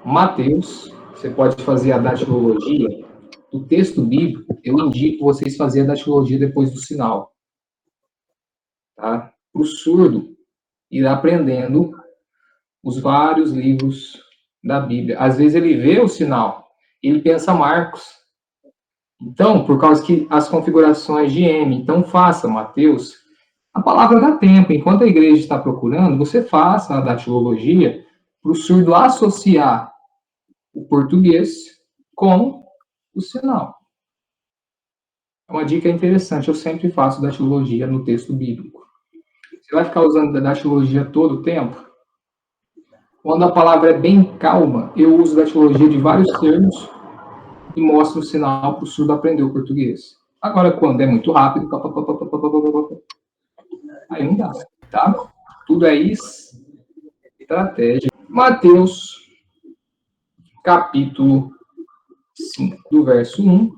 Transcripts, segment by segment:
Mateus, você pode fazer a datilologia. O texto bíblico, eu indico vocês fazerem a datilologia depois do sinal. Tá? Para o surdo, ir aprendendo os vários livros da Bíblia. Às vezes ele vê o sinal, ele pensa Marcos. Então, por causa que as configurações de M, então faça, Mateus. A palavra dá tempo. Enquanto a igreja está procurando, você faça a datilologia para o surdo associar o português com o sinal. É uma dica interessante. Eu sempre faço datilologia no texto bíblico. Você vai ficar usando a datilologia todo o tempo? Quando a palavra é bem calma, eu uso datilologia de vários termos e mostro o sinal para o surdo aprender o português. Agora, quando é muito rápido, aí não dá, tá? Tudo é estratégia. Mateus, capítulo 5, do verso 1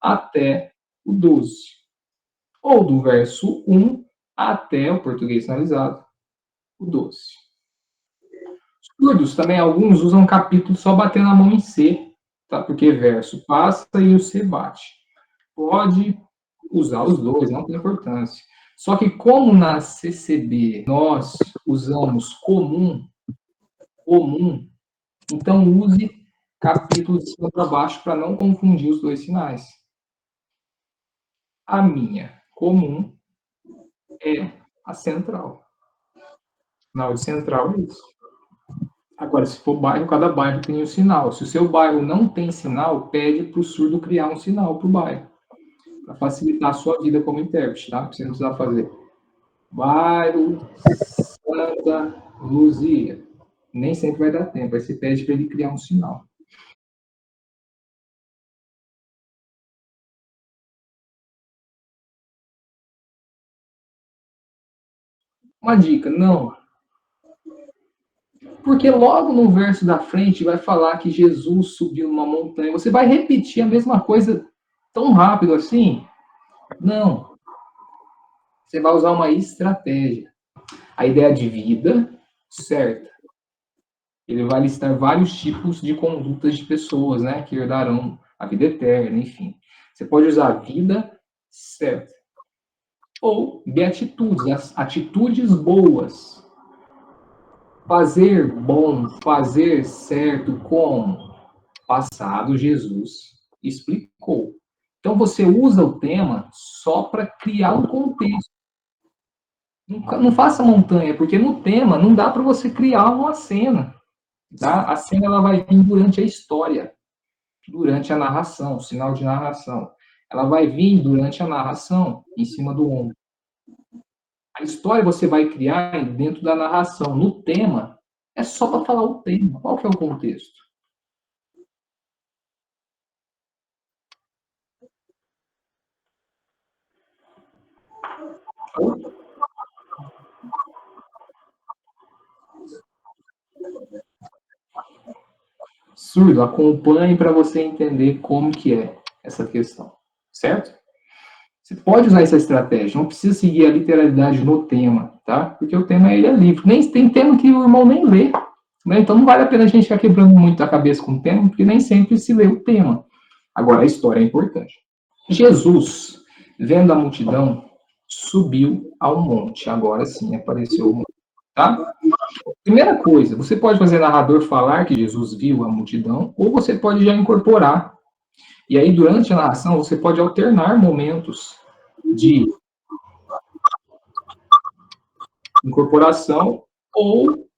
até o 12. Ou do verso 1 até o português sinalizado, o 12. Surdos também, alguns usam capítulo só batendo a mão em C, tá? Porque verso passa e o C bate. Pode usar os dois, não tem importância. Só que como na CCB nós usamos comum, então use capítulo de cima para baixo para não confundir os dois sinais. A minha comum é a central. Sinal de central é isso. Agora, se for bairro, cada bairro tem um sinal. Se o seu bairro não tem sinal, pede para o surdo criar um sinal para o bairro. Para facilitar a sua vida como intérprete, tá? Para você não precisar fazer. Bairro Santa Luzia. Nem sempre vai dar tempo. Aí você pede para ele criar um sinal. Uma dica, não. Porque logo no verso da frente vai falar que Jesus subiu numa montanha. Você vai repetir a mesma coisa tão rápido assim? Não. Você vai usar uma estratégia. A ideia de vida certa. Ele vai listar vários tipos de condutas de pessoas, né, que herdarão a vida eterna, enfim. Você pode usar a vida certa. Ou beatitudes, as atitudes boas. Fazer bom, fazer certo, como? Passado, Jesus explicou. Então você usa o tema só para criar um contexto. Não faça montanha, porque no tema não dá para você criar uma cena. Tá? A cena ela vai vir durante a história, durante a narração, o sinal de narração. Ela vai vir durante a narração, em cima do ombro. A história você vai criar dentro da narração. No tema, é só para falar o tema. Qual que é o contexto? Surdo, acompanhe para você entender como que é essa questão, certo? Você pode usar essa estratégia, não precisa seguir a literalidade no tema, tá? Porque o tema ele é livre. Nem tem tema que o irmão nem lê, né? Então não vale a pena a gente ficar quebrando muito a cabeça com o tema, porque nem sempre se lê o tema. Agora a história é importante. Jesus, vendo a multidão, subiu ao monte. Agora sim apareceu o monte, tá? Primeira coisa, você pode fazer narrador falar que Jesus viu a multidão, ou você pode já incorporar. E aí, durante a narração, você pode alternar momentos de incorporação ou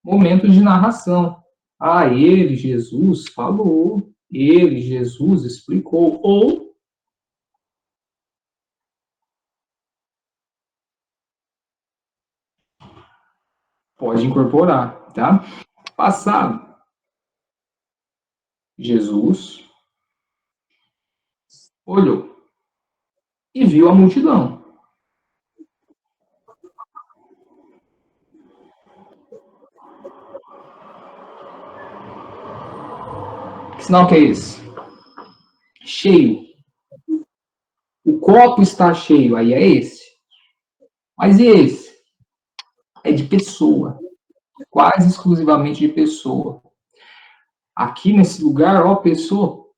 momentos de narração. Ah, ele, Jesus, falou. Ele, Jesus, explicou. Ou pode incorporar, tá? Passado. Jesus olhou e viu a multidão. Que sinal que é esse? Cheio. O copo está cheio, aí é esse. Mas e esse? É de pessoa. Quase exclusivamente de pessoa. Aqui nesse lugar, ó, pessoa,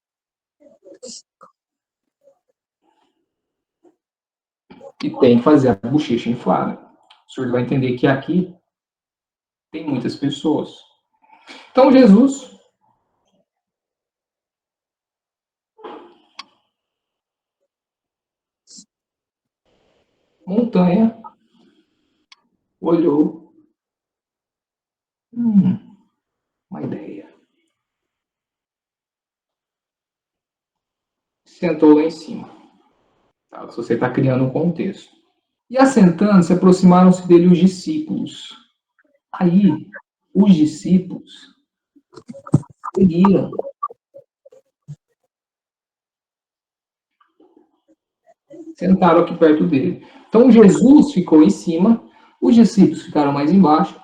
que tem que fazer a bochecha inflada. O surdo vai entender que aqui tem muitas pessoas. Então, Jesus montanha, olhou, uma ideia. Sentou lá em cima. Tá? Se você está criando um contexto. E assentando-se, aproximaram-se dele os discípulos. Aí, os discípulos seguiram. Sentaram aqui perto dele. Então, Jesus ficou em cima, os discípulos ficaram mais embaixo,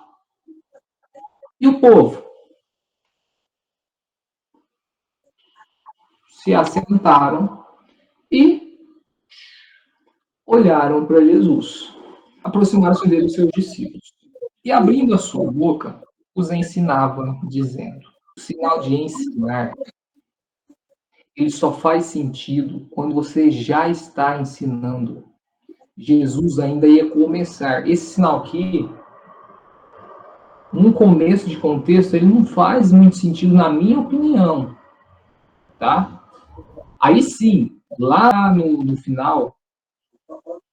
e o povo se assentaram e olharam para Jesus. Aproximaram-se dele os seus discípulos. E abrindo a sua boca, os ensinava, dizendo: o sinal de ensinar, ele só faz sentido quando você já está ensinando. Jesus ainda ia começar. Esse sinal aqui, num começo de contexto, ele não faz muito sentido, na minha opinião, tá? Aí sim, lá no final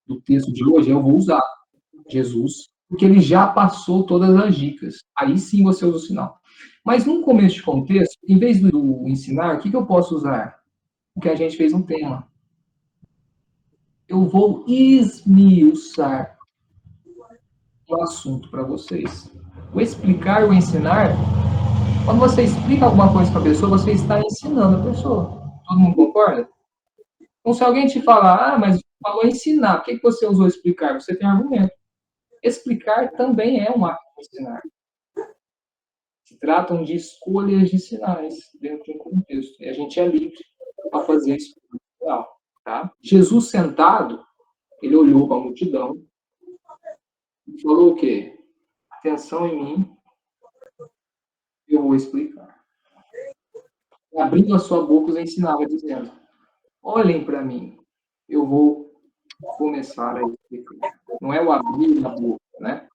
do texto de hoje, eu vou usar Jesus, porque ele já passou todas as dicas. Aí sim você usa o sinal. Mas num começo de contexto, em vez do ensinar, o que eu posso usar? O que a gente fez no tema. Eu vou esmiuçar o assunto para vocês. O explicar, o ensinar, quando você explica alguma coisa para a pessoa, você está ensinando a pessoa. Todo mundo concorda? Então, se alguém te falar, mas falou ensinar, por que você usou explicar? Você tem argumento. Explicar também é um ato de ensinar. Se tratam de escolhas de sinais dentro de um contexto. E a gente é livre para fazer isso. Tá? Jesus sentado, ele olhou para a multidão e falou o quê? Atenção em mim, eu vou explicar. Abrindo a sua boca, os ensinava, dizendo: olhem para mim, eu vou começar a explicar. Não é o abrir da boca, né?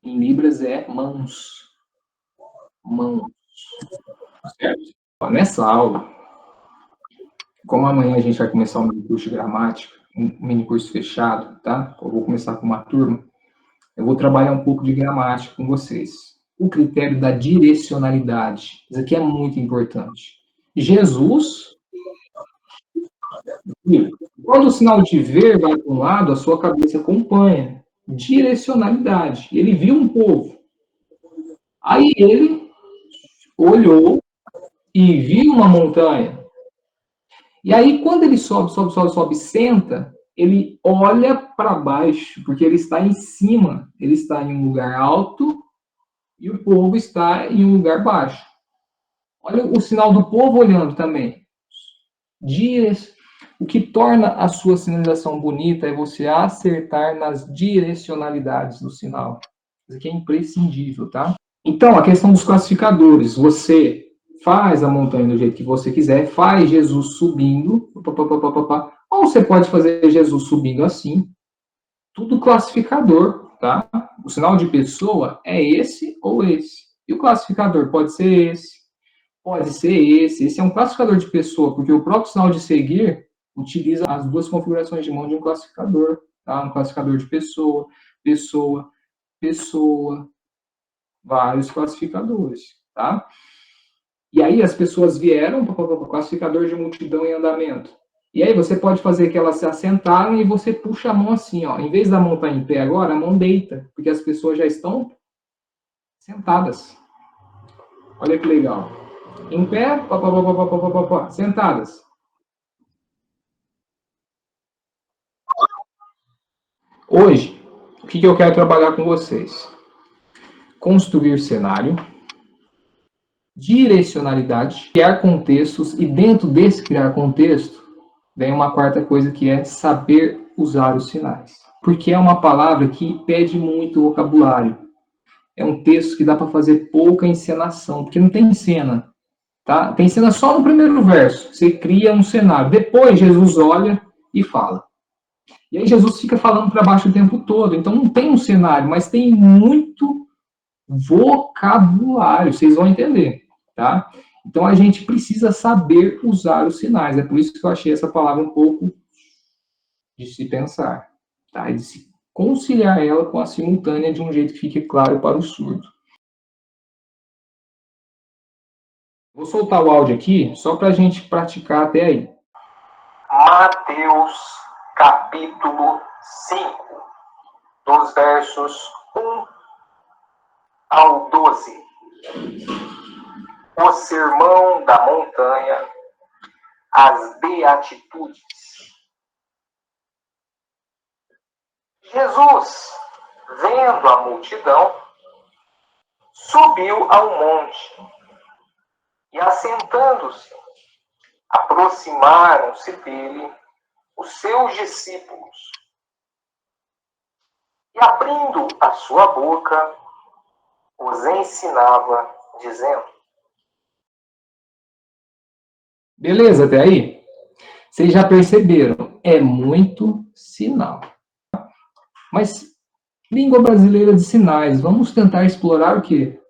Em Libras é mãos. Mãos. Certo? Nessa aula, como amanhã a gente vai começar um mini curso de gramática, um mini curso fechado, tá? Eu vou começar com uma turma. Eu vou trabalhar um pouco de gramática com vocês. O critério da direcionalidade. Isso aqui é muito importante. Jesus, quando o sinal de ver vai para um lado, a sua cabeça acompanha. Direcionalidade. Ele viu um povo. Aí ele olhou e viu uma montanha. E aí, quando ele sobe, senta, ele olha para baixo, porque ele está em cima. Ele está em um lugar alto e o povo está em um lugar baixo. Olha o sinal do povo olhando também. O que torna a sua sinalização bonita é você acertar nas direcionalidades do sinal. Isso aqui é imprescindível, tá? Então, a questão dos classificadores. Você faz a montanha do jeito que você quiser, faz Jesus subindo, ou você pode fazer Jesus subindo assim. Tudo classificador, tá? O sinal de pessoa é esse ou esse. E o classificador pode ser esse, pode ser esse. Esse é um classificador de pessoa, porque o próprio sinal de seguir utiliza as duas configurações de mão de um classificador, tá? Um classificador de pessoa, pessoa, pessoa, vários classificadores, tá? E aí as pessoas vieram para o classificador de multidão em andamento. E aí você pode fazer que elas se assentaram e você puxa a mão assim, ó. Em vez da mão estar em pé agora, a mão deita, porque as pessoas já estão sentadas. Olha que legal. Em pé, sentadas. Hoje, o que eu quero trabalhar com vocês? Construir cenário, direcionalidade, criar contextos, e dentro desse criar contexto, vem uma quarta coisa que é saber usar os sinais. Porque é uma palavra que pede muito vocabulário. É um texto que dá para fazer pouca encenação, porque não tem cena. Tá? Tem cena só no primeiro verso. Você cria um cenário. Depois Jesus olha e fala. E aí Jesus fica falando para baixo o tempo todo. Então não tem um cenário, mas tem muito vocabulário. Vocês vão entender, tá? Então a gente precisa saber usar os sinais. É por isso que eu achei essa palavra um pouco de se pensar, tá? E de se conciliar ela com a simultânea de um jeito que fique claro para o surdo. Vou soltar o áudio aqui só para a gente praticar até aí. Mateus capítulo 5, dos versos 1 ao 12. O Sermão da Montanha, as Beatitudes. Jesus, vendo a multidão, subiu ao monte e, assentando-se, aproximaram-se dele os seus discípulos. E, abrindo a sua boca, os ensinava, dizendo: Beleza, até aí? Vocês já perceberam? É muito sinal. Mas, língua brasileira de sinais, vamos tentar explorar o quê?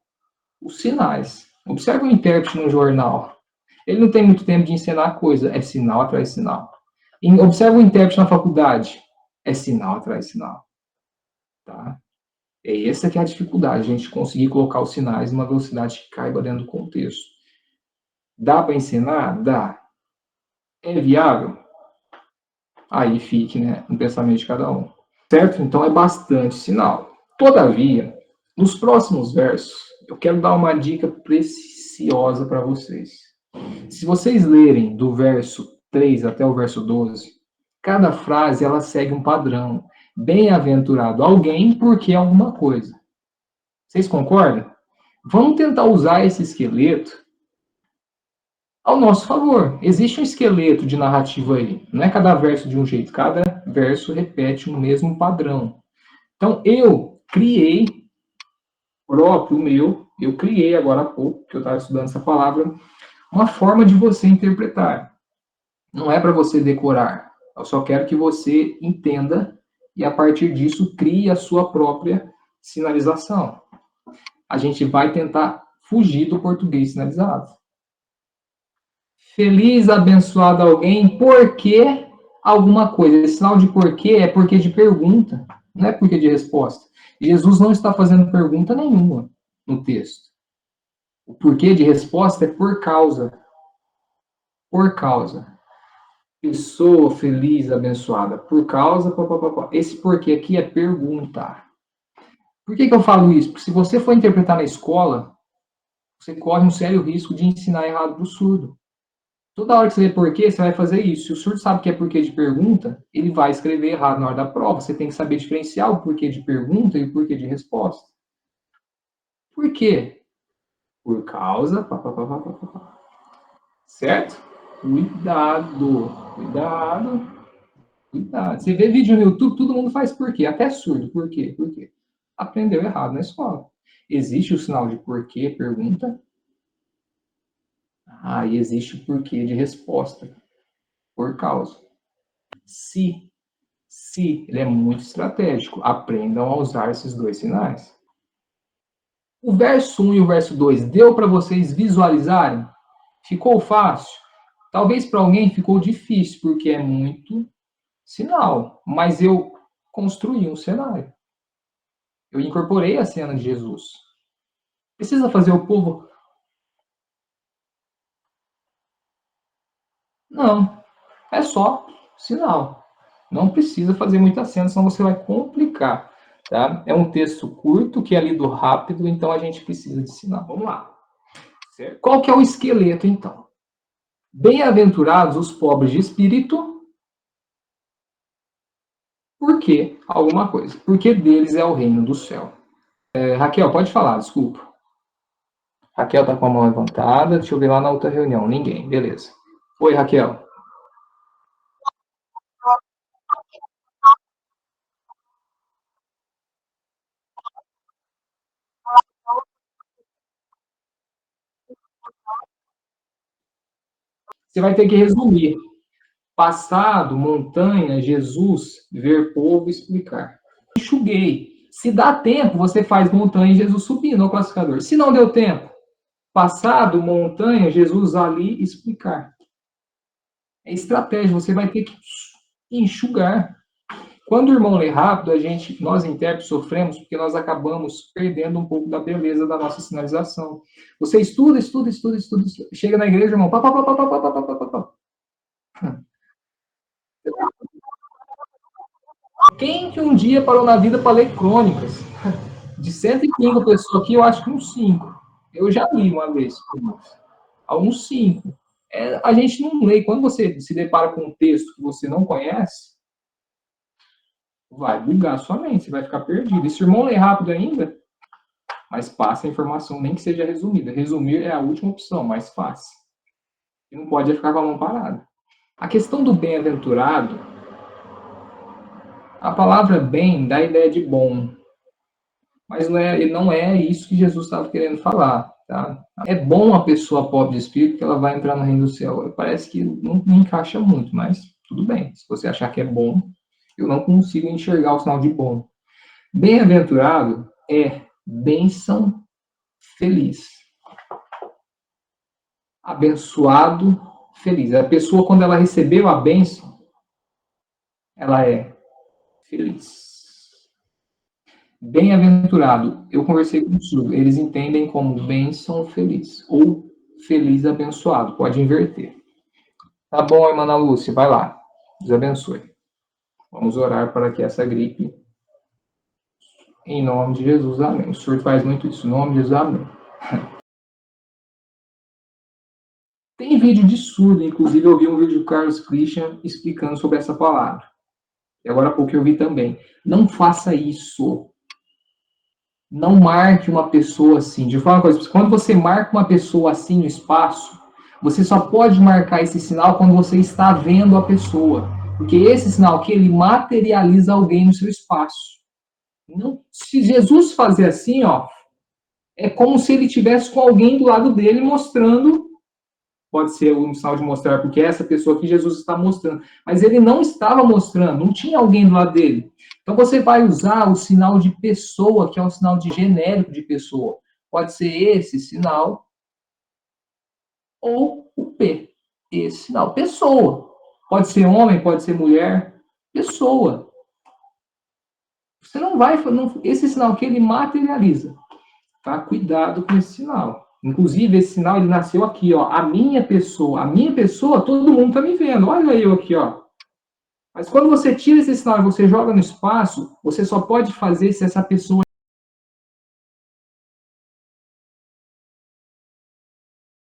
Os sinais. Observe o intérprete no jornal. Ele não tem muito tempo de ensinar coisa, é sinal atrás de sinal. Observe o intérprete na faculdade, é sinal atrás de sinal. Tá? É essa que é a dificuldade, a gente conseguir colocar os sinais numa velocidade que caiba dentro do contexto. Dá para ensinar? Dá. É viável? Aí fique, né, no pensamento de cada um. Certo? Então é bastante sinal. Todavia, nos próximos versos, eu quero dar uma dica preciosa para vocês. Se vocês lerem do verso 3 até o verso 12, cada frase ela segue um padrão. Bem-aventurado alguém porque é alguma coisa. Vocês concordam? Vamos tentar usar esse esqueleto ao nosso favor. Existe um esqueleto de narrativa aí. Não é cada verso de um jeito, cada verso repete o mesmo padrão. Então, eu criei próprio meu, eu criei agora há pouco, que eu estava estudando essa palavra, uma forma de você interpretar. Não é para você decorar. Eu só quero que você entenda e, a partir disso, crie a sua própria sinalização. A gente vai tentar fugir do português sinalizado. Feliz, abençoado alguém, porque alguma coisa. Esse sinal de porquê é porque de pergunta, não é porque de resposta. Jesus não está fazendo pergunta nenhuma no texto. O porquê de resposta é por causa. Por causa. Pessoa feliz, abençoada. Por causa. Pá, pá, pá, pá. Esse porquê aqui é pergunta. Por que eu falo isso? Porque se você for interpretar na escola, você corre um sério risco de ensinar errado para o surdo. Toda hora que você vê porquê, você vai fazer isso. Se o surdo sabe que é porquê de pergunta, ele vai escrever errado na hora da prova. Você tem que saber diferenciar o porquê de pergunta e o porquê de resposta. Por quê? Por causa. Pá, pá, pá, pá, pá, pá. Certo? Cuidado. Cuidado. Cuidado. Você vê vídeo no YouTube, todo mundo faz por quê? Até surdo. Por quê? Por quê? Aprendeu errado na escola. Existe o sinal de porquê, pergunta. Ah, e existe o porquê de resposta. Por causa. Se, ele é muito estratégico. Aprendam a usar esses dois sinais. O verso 1 e o verso 2 deu para vocês visualizarem? Ficou fácil? Talvez para alguém ficou difícil, porque é muito sinal. Mas eu construí um cenário. Eu incorporei a cena de Jesus. Precisa fazer o povo? Não. É só sinal. Não precisa fazer muita cena, senão você vai complicar. Tá? É um texto curto que é lido rápido, então a gente precisa de sinal. Vamos lá. Certo? Qual que é o esqueleto, então? Bem-aventurados os pobres de espírito, porque alguma coisa. Porque deles é o reino do céu. Raquel, pode falar, desculpa. Raquel tá com a mão levantada. Deixa eu ver lá na outra reunião. Ninguém, beleza. Oi, Raquel. Você vai ter que resumir. Passado, montanha, Jesus, ver povo, explicar. Enxuguei. Se dá tempo, você faz montanha e Jesus subir no classificador. Se não deu tempo, passado, montanha, Jesus ali, explicar. É estratégia, você vai ter que enxugar. Quando o irmão lê rápido, nós intérpretes sofremos porque nós acabamos perdendo um pouco da beleza da nossa sinalização. Você estuda, chega na igreja, irmão, pá, pá, pá, pá, pá, pá, pá, pá, pá. Quem que um dia parou na vida para ler crônicas? De 105 pessoas aqui, eu acho que uns 5. Eu já li uma vez. A uns 5. A gente não lê. Quando você se depara com um texto que você não conhece, vai bugar a sua mente, você vai ficar perdido. E se o irmão lê rápido ainda, mas passa a informação, nem que seja resumida. Resumir é a última opção, mais fácil. E não pode ficar com a mão parada. A questão do bem-aventurado, a palavra bem dá a ideia de bom. Mas não é isso que Jesus estava querendo falar. Tá? É bom a pessoa pobre de espírito que ela vai entrar no reino do céu. Parece que não encaixa muito, mas tudo bem. Se você achar que é bom, eu não consigo enxergar o sinal de bom. Bem-aventurado é bênção feliz. Abençoado feliz. A pessoa, quando ela recebeu a bênção, ela é feliz. Bem-aventurado, eu conversei com o surdo, eles entendem como bênção feliz, ou feliz abençoado, pode inverter. Tá bom, irmã Ana Lúcia, vai lá, Deus abençoe. Vamos orar para que essa gripe, em nome de Jesus, amém. O surdo faz muito isso, em nome de Jesus, amém. Tem vídeo de surdo, inclusive eu vi um vídeo do Carlos Christian explicando sobre essa palavra. E agora há pouco eu vi também. Não faça isso. Não marque uma pessoa assim. Deixa eu falar uma coisa. Quando você marca uma pessoa assim no espaço, você só pode marcar esse sinal quando você está vendo a pessoa. Porque esse sinal aqui, ele materializa alguém no seu espaço. Não, se Jesus fazer assim, ó, é como se ele tivesse com alguém do lado dele mostrando. Pode ser um sinal de mostrar, porque é essa pessoa aqui Jesus está mostrando. Mas ele não estava mostrando, não tinha alguém do lado dele. Então você vai usar o sinal de pessoa, que é um sinal de genérico de pessoa. Pode ser esse sinal ou o P. Esse sinal, pessoa. Pode ser homem, pode ser mulher, pessoa. Você não vai, esse sinal aqui ele materializa. Tá? Cuidado com esse sinal. Inclusive, esse sinal, ele nasceu aqui, ó. A minha pessoa, todo mundo tá me vendo. Olha eu aqui, ó. Mas quando você tira esse sinal e você joga no espaço, você só pode fazer se essa pessoa...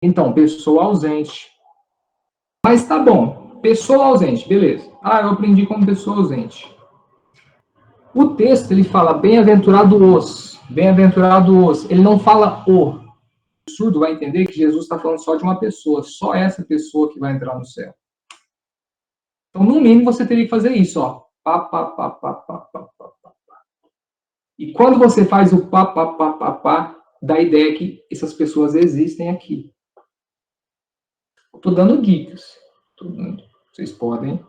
Então, pessoa ausente. Mas tá bom. Pessoa ausente, beleza. Ah, eu aprendi como pessoa ausente. O texto, ele fala bem-aventurado os. Bem-aventurado os. Ele não fala o. O surdo vai entender que Jesus está falando só de uma pessoa. Só essa pessoa que vai entrar no céu. Então, no mínimo, você teria que fazer isso, ó. Pá, pá, pá, pá, pá, pá, pá, pá. E quando você faz o pá, pá, pá, pá, pá, dá a ideia que essas pessoas existem aqui. Estou dando dicas. Vocês podem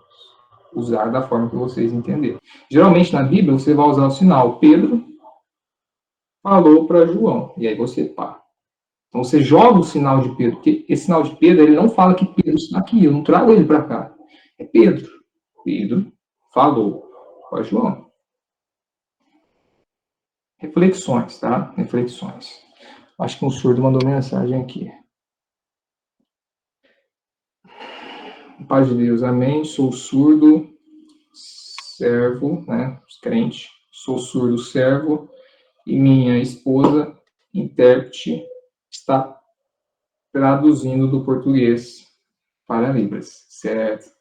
usar da forma que vocês entenderem. Geralmente, na Bíblia, você vai usar o sinal Pedro falou para João. E aí você pá. Então, você joga o sinal de Pedro. Porque esse sinal de Pedro, ele não fala que Pedro está aqui. Eu não trago ele para cá. É Pedro. Pedro falou para João. Reflexões, tá? Reflexões. Acho que um surdo mandou mensagem aqui. Paz de Deus, amém. Sou surdo, servo, né? Crente. Sou surdo, servo. E minha esposa, intérprete, está traduzindo do português para Libras. Certo.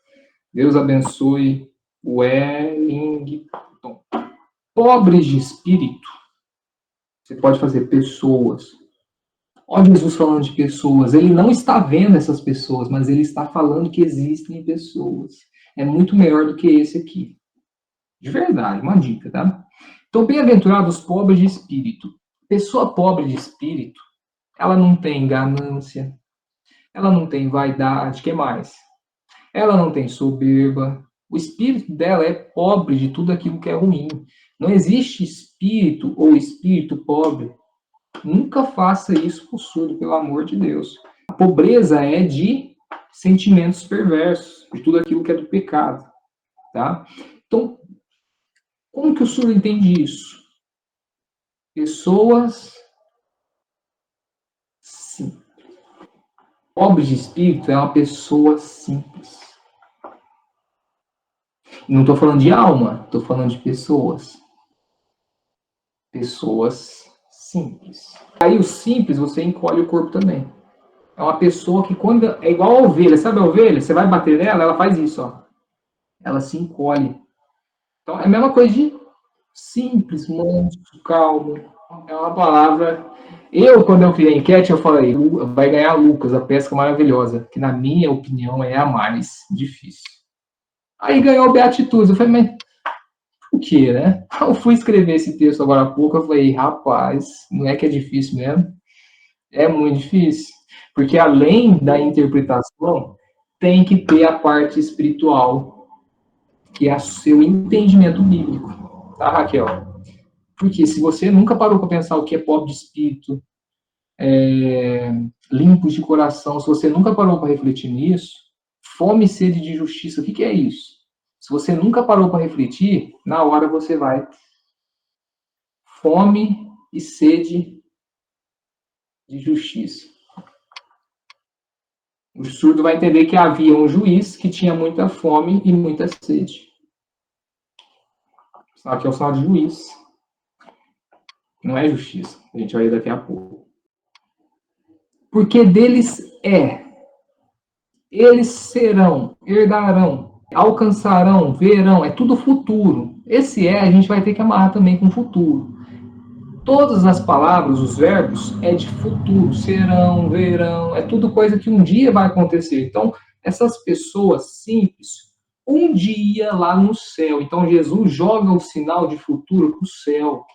Deus abençoe Wellington. Pobres de espírito. Você pode fazer pessoas. Olha Jesus falando de pessoas. Ele não está vendo essas pessoas, mas ele está falando que existem pessoas. É muito melhor do que esse aqui. De verdade, uma dica, tá? Então, bem-aventurados os pobres de espírito. Pessoa pobre de espírito, ela não tem ganância, ela não tem vaidade, que mais? Ela não tem soberba. O espírito dela é pobre de tudo aquilo que é ruim. Não existe espírito ou espírito pobre. Nunca faça isso por surdo, pelo amor de Deus. A pobreza é de sentimentos perversos, de tudo aquilo que é do pecado, tá? Então, como que o surdo entende isso? Pessoas simples. Pobre de espírito é uma pessoa simples. Não estou falando de alma, estou falando de pessoas. Pessoas simples. Aí o simples, você encolhe o corpo também. É uma pessoa que quando é igual a ovelha, sabe a ovelha? Você vai bater nela, ela faz isso, ó. Ela se encolhe. Então é a mesma coisa de simples, manso, calmo. É uma palavra. Quando eu criei a enquete, eu falei, vai ganhar Lucas, a pesca maravilhosa, que na minha opinião é a mais difícil. Aí ganhou Beatitudes. Eu falei, mas o que, né? Eu fui escrever esse texto agora há pouco, eu falei, rapaz, não é que é difícil mesmo? É muito difícil. Porque além da interpretação, tem que ter a parte espiritual, que é o seu entendimento bíblico. Tá, Raquel? Porque se você nunca parou para pensar o que é pobre de espírito, limpos de coração, se você nunca parou para refletir nisso, fome e sede de justiça, o que é isso? Se você nunca parou para refletir, na hora você vai. Fome e sede de justiça. O surdo vai entender que havia um juiz que tinha muita fome e muita sede. Aqui é o sinal de juiz. Não é justiça. A gente vai ver daqui a pouco. Porque deles é. Eles serão, herdarão, alcançarão, verão. É tudo futuro. Esse é, a gente vai ter que amarrar também com futuro. Todas as palavras, os verbos, é de futuro. Serão, verão. É tudo coisa que um dia vai acontecer. Então, essas pessoas simples, um dia lá no céu. Então, Jesus joga o sinal de futuro para o céu.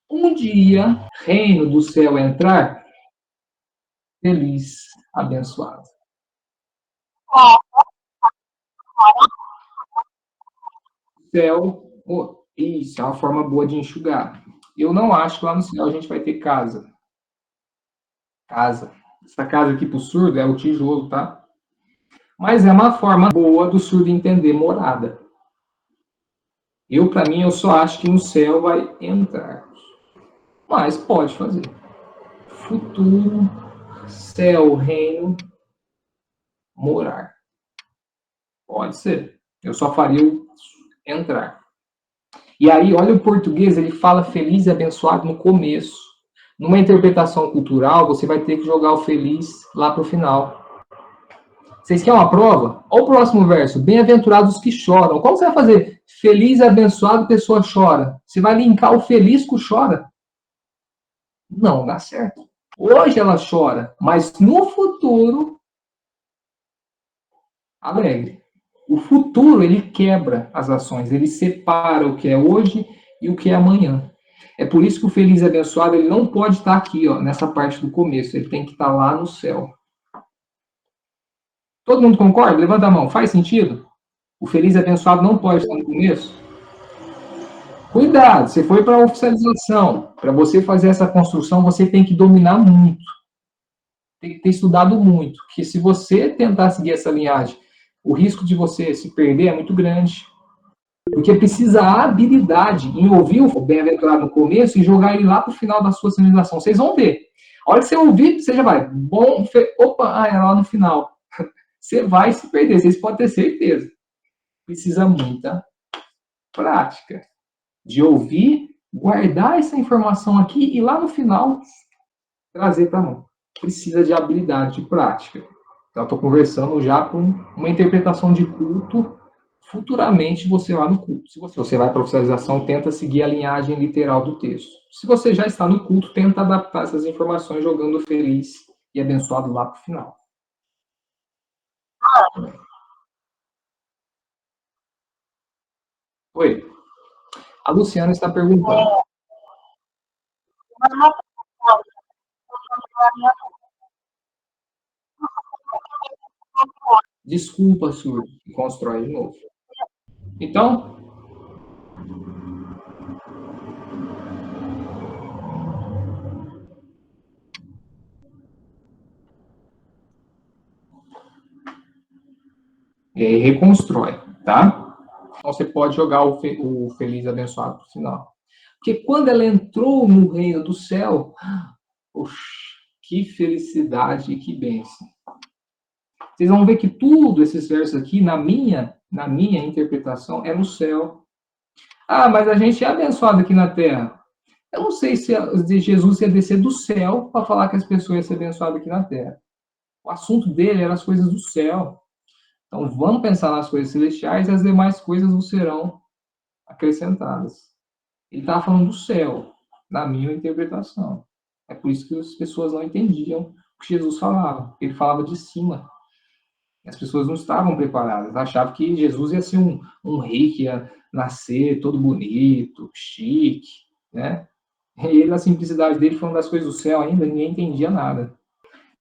Um dia, reino do céu entrar, feliz, abençoado. Céu, oh, isso é uma forma boa de enxugar. Eu não acho que lá no céu a gente vai ter casa. Casa. Essa casa aqui pro surdo é o tijolo, tá? Mas é uma forma boa do surdo entender morada. Para mim, eu só acho que no céu vai entrar. Mas pode fazer. Futuro, céu, reino, morar. Pode ser. Eu só faria o entrar. E aí, olha o português, ele fala feliz e abençoado no começo. Numa interpretação cultural, você vai ter que jogar o feliz lá para o final. Vocês querem uma prova? Olha o próximo verso. Bem-aventurados os que choram. Como você vai fazer? Feliz e abençoado, pessoa chora. Você vai linkar o feliz com o chora? Não dá certo. Hoje ela chora, mas no futuro, alegre. O futuro, ele quebra as ações, ele separa o que é hoje e o que é amanhã. É por isso que o feliz e abençoado, ele não pode estar aqui, ó, nessa parte do começo, ele tem que estar lá no céu. Todo mundo concorda? Levanta a mão. Faz sentido? O feliz e abençoado não pode estar no começo? Cuidado, você foi para a oficialização. Para você fazer essa construção, você tem que dominar muito. Tem que ter estudado muito. Porque se você tentar seguir essa linhagem, o risco de você se perder é muito grande. Porque precisa habilidade em ouvir o bem-aventurado no começo e jogar ele lá para o final da sua sinalização. Vocês vão ver. A hora que você ouvir, você já vai. Bom, opa, é lá no final. Você vai se perder, vocês podem ter certeza. Precisa muita prática. De ouvir, guardar essa informação aqui e lá no final trazer para a mão. Precisa de habilidade, de prática. Então, estou conversando já com uma interpretação de culto. Futuramente você lá no culto. Se você vai para a oficialização, tenta seguir a linhagem literal do texto. Se você já está no culto, tenta adaptar essas informações jogando feliz e abençoado lá para o final. Oi. A Luciana está perguntando. Desculpa, surdo, e constrói de novo. Então, e aí reconstrói, tá? Então você pode jogar o feliz abençoado pro final. Porque quando ela entrou no reino do céu, oxe, que felicidade e que bênção. Vocês vão ver que tudo esses versos aqui, na minha interpretação, é no céu. Ah, mas a gente é abençoado aqui na terra. Eu não sei se Jesus ia descer do céu para falar que as pessoas iam ser abençoadas aqui na terra. O assunto dele era as coisas do céu. Então vamos pensar nas coisas celestiais e as demais coisas não serão acrescentadas. Ele estava falando do céu, na minha interpretação. É por isso que as pessoas não entendiam o que Jesus falava. Ele falava de cima. As pessoas não estavam preparadas. Achavam que Jesus ia ser um rei que ia nascer todo bonito, chique, né? E ele, na simplicidade dele, falando das coisas do céu ainda, ninguém entendia nada.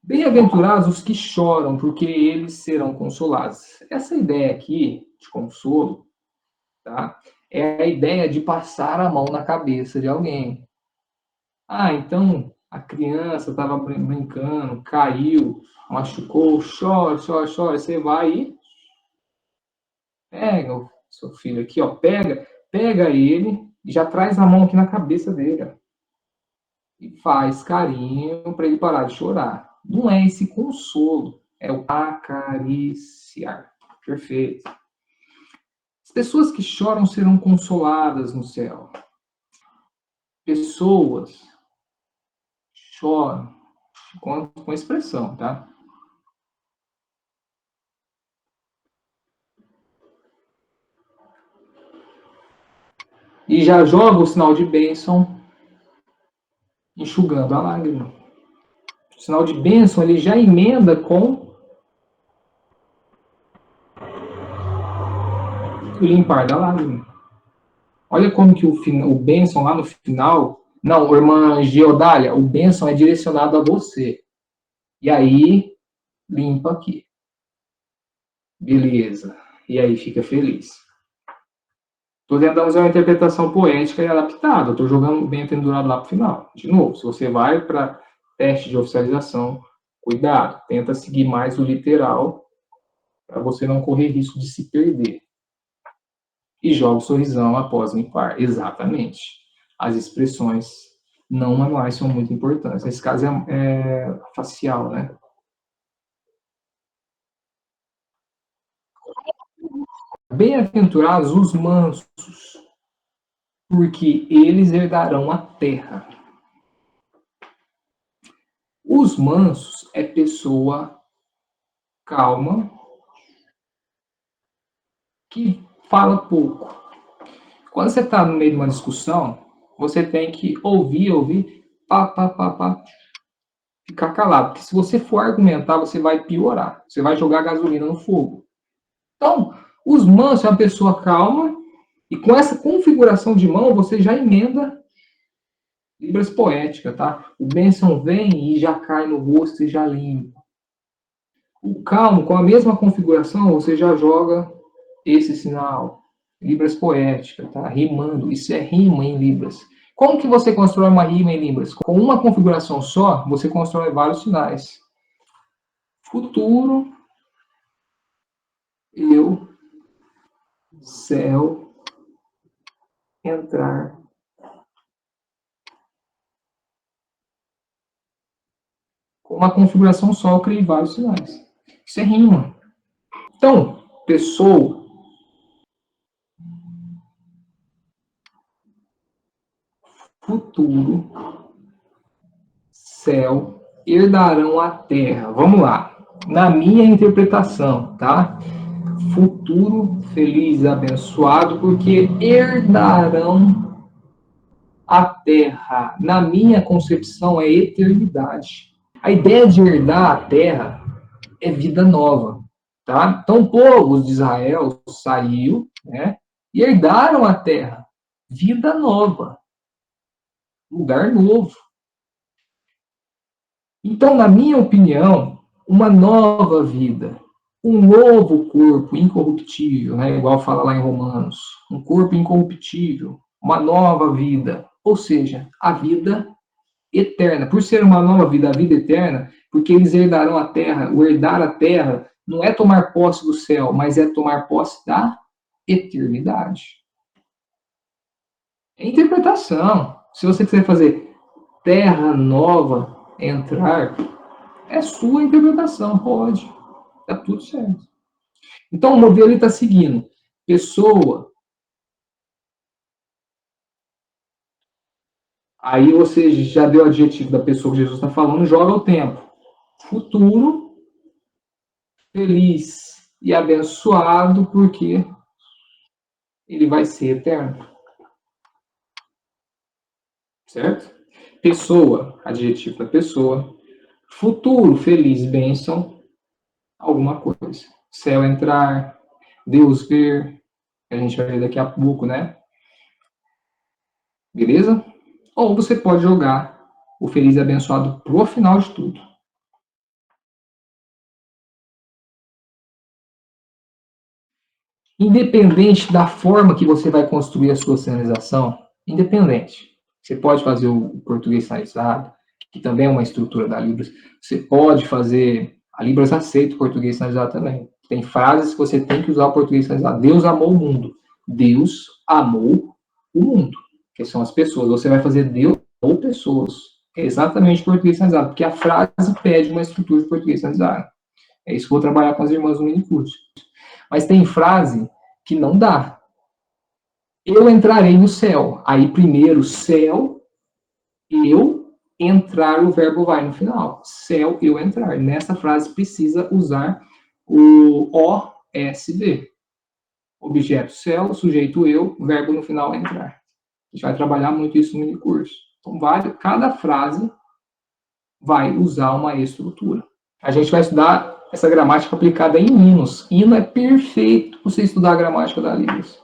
Bem-aventurados os que choram, porque eles serão consolados. Essa ideia aqui de consolo, tá? É a ideia de passar a mão na cabeça de alguém. Ah, então a criança estava brincando, caiu, machucou, chora, chora, chora. Você vai e pega o seu filho aqui, ó, pega ele e já traz a mão aqui na cabeça dele, ó, e faz carinho para ele parar de chorar. Não é esse consolo, é o acariciar. Perfeito. As pessoas que choram serão consoladas no céu. Pessoas choram com expressão, tá? E já joga o sinal de bênção, enxugando a lágrima. O sinal de bênção ele já emenda com o limpar da lágrima. Olha como que o bênção lá no final. Não, irmã Geodália, o bênção é direcionado a você. E aí, limpa aqui. Beleza. E aí fica feliz. Estou tentando fazer uma interpretação poética e adaptada. Estou jogando bem pendurado lá para o final. De novo, se você vai para teste de oficialização, cuidado. Tenta seguir mais o literal para você não correr risco de se perder. E joga o sorrisão após limpar. Exatamente. As expressões não manuais são muito importantes. Nesse caso é facial, né? Bem-aventurados os mansos, porque eles herdarão a terra. Os mansos é pessoa calma, que fala pouco. Quando você está no meio de uma discussão, você tem que ouvir, pá, pá, pá, pá, ficar calado. Porque se você for argumentar, você vai piorar. Você vai jogar gasolina no fogo. Então, os mansos é uma pessoa calma, e com essa configuração de mão, você já emenda Libras poética, tá? O bênção vem e já cai no rosto e já limpa. O calmo, com a mesma configuração, você já joga esse sinal. Libras poética, tá? Rimando. Isso é rima em Libras. Como que você constrói uma rima em Libras? Com uma configuração só, você constrói vários sinais. Futuro, eu, céu, entrar. Com uma configuração só, eu criei vários sinais. Isso é rima. Então, pessoa, futuro, céu, herdarão a terra. Vamos lá. Na minha interpretação, tá? Futuro feliz, abençoado, porque herdarão a terra. Na minha concepção, é eternidade. A ideia de herdar a terra é vida nova, tá? Então, o povo de Israel saiu, né? E herdaram a terra. Vida nova. Lugar novo. Então, na minha opinião, uma nova vida, um novo corpo incorruptível, né? Igual fala lá em Romanos, um corpo incorruptível, uma nova vida, ou seja, a vida eterna. Por ser uma nova vida, a vida eterna, porque eles herdarão a terra, o herdar a terra não é tomar posse do céu, mas é tomar posse da eternidade. É interpretação. Se você quiser fazer terra nova entrar, é sua interpretação, pode. Tá tudo certo. Então o modelo está seguindo. Pessoa. Aí você já deu o adjetivo da pessoa que Jesus está falando, joga o tempo. Futuro, feliz e abençoado, porque ele vai ser eterno. Certo? Pessoa, adjetivo da pessoa. Futuro, feliz, bênção, alguma coisa. Céu entrar, Deus ver, que a gente vai ver daqui a pouco, né? Beleza? Ou você pode jogar o feliz e abençoado pro final de tudo. Independente da forma que você vai construir a sua sinalização, independente. Você pode fazer o português sinalizado, que também é uma estrutura da Libras. Você pode fazer. A Libras aceita o português sinalizado também. Tem frases que você tem que usar o português sinalizado. Deus amou o mundo. Deus amou o mundo, que são as pessoas. Você vai fazer Deus ou pessoas. É exatamente o português sinalizado, porque a frase pede uma estrutura de português sinalizado. É isso que eu vou trabalhar com as irmãs no minicurso. Mas tem frase que não dá. Eu entrarei no céu. Aí primeiro céu, eu entrar, o verbo vai no final. Céu, eu entrar. Nessa frase precisa usar o OSV. Objeto céu, sujeito eu, verbo no final entrar. A gente vai trabalhar muito isso no minicurso. Então, cada frase vai usar uma estrutura. A gente vai estudar essa gramática aplicada em hinos. Hino é perfeito para você estudar a gramática da Libras.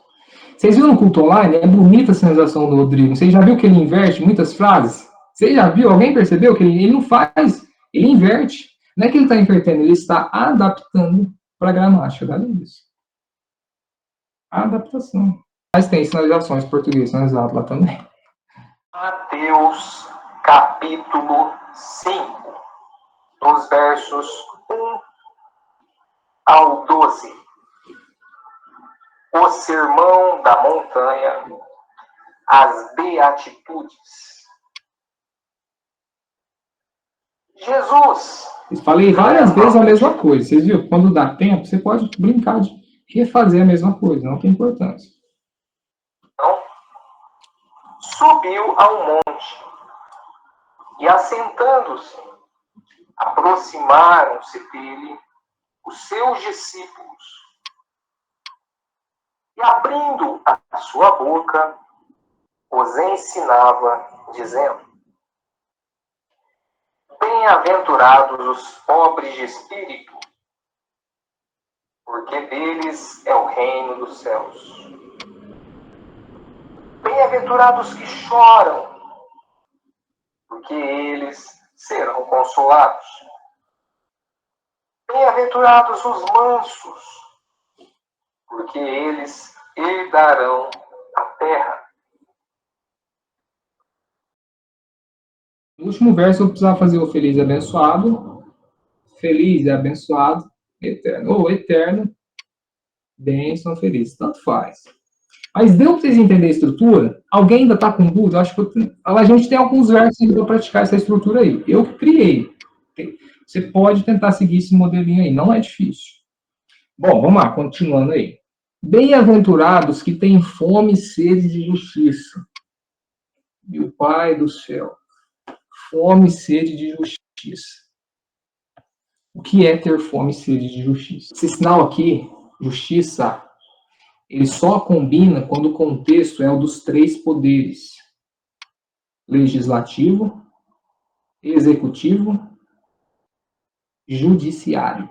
Vocês viram no culto online? É bonita a sinalização do Rodrigo. Você já viu que ele inverte muitas frases? Você já viu? Alguém percebeu que ele não faz? Ele inverte. Não é que ele está invertendo, ele está adaptando para a gramática da Libras. Adaptação. Mas tem sinalizações portuguesas sinalizadas lá também. Mateus, capítulo 5, dos versos 1 ao 12. O Sermão da Montanha, as Beatitudes. Jesus. Eu falei várias vezes a mesma coisa. Vocês viram? Quando dá tempo, você pode brincar de refazer a mesma coisa. Não tem importância. Então, subiu a um monte e, assentando-se, aproximaram-se dele os seus discípulos. E, abrindo a sua boca, os ensinava, dizendo: Bem-aventurados os pobres de espírito, porque deles é o reino dos céus. Bem-aventurados que choram, porque eles serão consolados. Bem-aventurados os mansos, porque eles herdarão a terra. No último verso eu precisava fazer o feliz e abençoado, feliz e abençoado, eterno, ou eterno, bênção, feliz, tanto faz. Mas deu para vocês entenderem a estrutura? Alguém ainda está com dúvida? Acho que a gente tem alguns versos para praticar essa estrutura aí. Eu que criei. Você pode tentar seguir esse modelinho aí, não é difícil. Bom, vamos lá, continuando aí. Bem-aventurados que têm fome e sede de justiça. Meu Pai do céu. Fome e sede de justiça. O que é ter fome e sede de justiça? Esse sinal aqui, justiça, ele só combina quando o contexto é o dos três poderes: legislativo, executivo, judiciário.